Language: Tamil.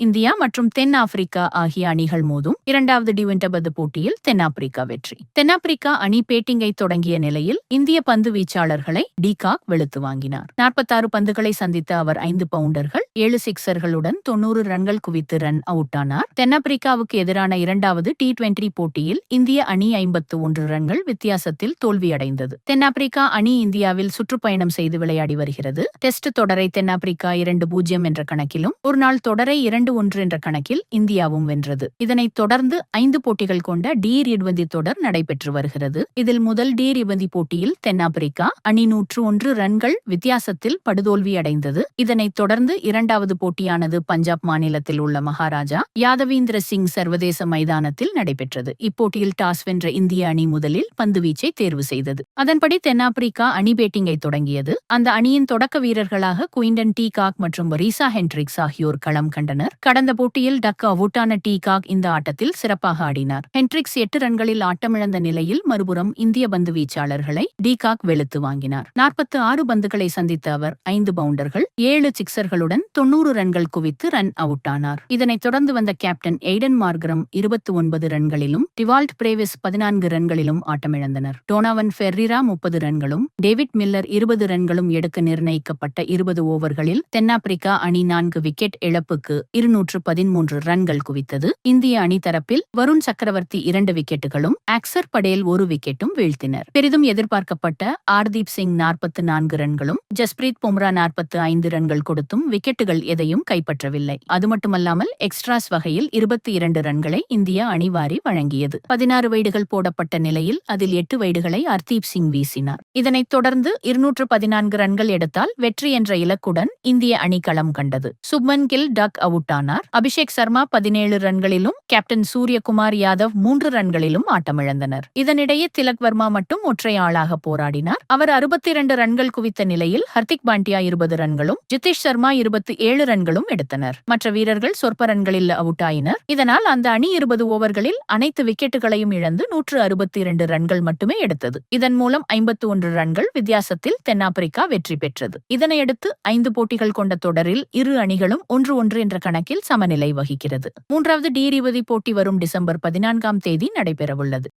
இந்தியா மற்றும் தென் ஆப்பிரிக்கா ஆகிய அணிகள் மோதும் 2வது டி20 போட்டியில் தென்னாப்பிரிக்கா வெற்றி. தென்னாப்பிரிக்கா அணி பேட்டிங்கை தொடங்கிய நிலையில் இந்திய பந்து வீச்சாளர்களை டி-காக் வெளுத்து வாங்கினார். 46 பந்துகளை சந்தித்த அவர் 5 பவுண்டர்கள் 7 சிக்சர்களுடன் 90 ரன்கள் குவித்து ரன் அவுட் ஆனார். தென்னாப்பிரிக்காவுக்கு எதிரான 2வது டி20 போட்டியில் இந்திய அணி 51 ரன்கள் வித்தியாசத்தில் தோல்வியடைந்தது. தென்னாப்பிரிக்கா அணி இந்தியாவில் சுற்றுப்பயணம் செய்து விளையாடி வருகிறது. டெஸ்ட் தொடரை தென்னாப்பிரிக்கா 2-0 என்ற கணக்கிலும் ஒருநாள் தொடரை 2-1 என்ற கணக்கில் இந்தியாவும் வென்றது. இதனைத் தொடர்ந்து 5 போட்டிகள் கொண்ட டி20 தொடர் நடைபெற்று வருகிறது. இதில் முதல் டி20 போட்டியில் தென்னாப்பிரிக்கா அணி 101 ரன்கள் வித்தியாசத்தில் படுதோல்வியடைந்தது. இதனைத் தொடர்ந்து 2வது போட்டியானது பஞ்சாப் மாநிலத்தில் உள்ள மகாராஜா யாதவீந்திர சிங் சர்வதேச மைதானத்தில் நடைபெற்றது. இப்போட்டியில் டாஸ் வென்ற இந்திய அணி முதலில் பந்துவீச்சை தேர்வு செய்தது. அதன்படி தென்னாப்பிரிக்கா அணி பேட்டிங்கை தொடங்கியது. அந்த அணியின் தொடக்க வீரர்களாக குயின்டன் டி-காக் மற்றும் ரீசா ஹென்ட்ரிக்ஸ் ஆகியோர் களம் கண்டனர். கடந்த போட்டியில் டக் அவுட்டான டி-காக் இந்த ஆட்டத்தில் சிறப்பாக ஆடினார். ஹென்ட்ரிக்ஸ் 8 ரன்களில் ஆட்டமிழந்த நிலையில் மறுபுறம் இந்திய பந்து வீச்சாளர்களை டி-காக் வெளுத்து வாங்கினார். 46 பந்துகளை சந்தித்த அவர் 5 பவுண்டர்கள் 7 சிக்சர்களுடன் 90 ரன்கள் குவித்து ரன் அவுட் ஆனார். இதனைத் தொடர்ந்து வந்த கேப்டன் எய்டன் மார்கரம் 29 ரன்களிலும் டிவால்ட் பிரேவிஸ் 14 ரன்களிலும் ஆட்டமிழந்தனர். டோனாவன் ஃபெர்ரிரா 30 ரன்களும் டேவிட் மில்லர் 20 ரன்களும் எடுக்க நிர்ணயிக்கப்பட்ட 20 ஓவர்களில் தென்னாப்பிரிக்கா அணி 4 விக்கெட் இழப்புக்கு 213 ரன்கள் குவித்தது. இந்திய அணி தரப்பில் வருண் சக்கரவர்த்தி 2 விக்கெட்டுகளும் அக்சர் படேல் 1 விக்கெட்டும் வீழ்த்தினர். பெரிதும் எதிர்பார்க்கப்பட்ட ஆர்தீப் சிங் 44 ரன்களும் ஜஸ்பிரீத் பும்ரா 45 ரன்கள் கொடுத்தும் விக்கெட்டுகள் எதையும் கைப்பற்றவில்லை. அது மட்டுமல்லாமல் எக்ஸ்ட்ராஸ் வகையில் 22 ரன்களை இந்திய அணி வாரி வழங்கியது. 16 வைடுகள் போடப்பட்ட நிலையில் அதில் 8 வைடுகளை ஹர்தீப் சிங் வீசினார். இதனைத் தொடர்ந்து 214 ரன்கள் எடுத்தால் வெற்றி என்ற இலக்குடன் இந்திய அணி களம் கண்டது. சுப்மன் கில் டக் அவுட் ஆனார். அபிஷேக் சர்மா 17 ரன்களிலும் கேப்டன் சூரியகுமார் யாதவ் 3 ரன்களிலும் ஆட்டமிழந்தனர். இதனிடையே திலக் வர்மா மட்டும் ஒற்றை ஆளாக போராடினார். அவர் 62 ரன்கள் குவித்த நிலையில் ஹர்திக் பாண்டியா 20 ரன்களும் ஜிதேஷ் சர்மா 27 ரன்களும் எடுத்தனர். மற்ற வீரர்கள் சொற்ப ரன்களில் அவுட் ஆயினர். இதனால் அந்த அணி 20 ஓவர்களில் அனைத்து விக்கெட்டுகளையும் இழந்து 162 ரன்கள் மட்டுமே எடுத்தது. இதன் மூலம் 51 ரன்கள் வித்தியாசத்தில் தென்னாப்பிரிக்கா வெற்றி பெற்றது. இதனையடுத்து 5 போட்டிகள் கொண்ட தொடரில் இரு அணிகளும் 1-1 என்ற கணக்கில் சமநிலை வகிக்கிறது. 3வது டி20 போட்டி வரும் டிசம்பர் 14 நடைபெறவுள்ளது.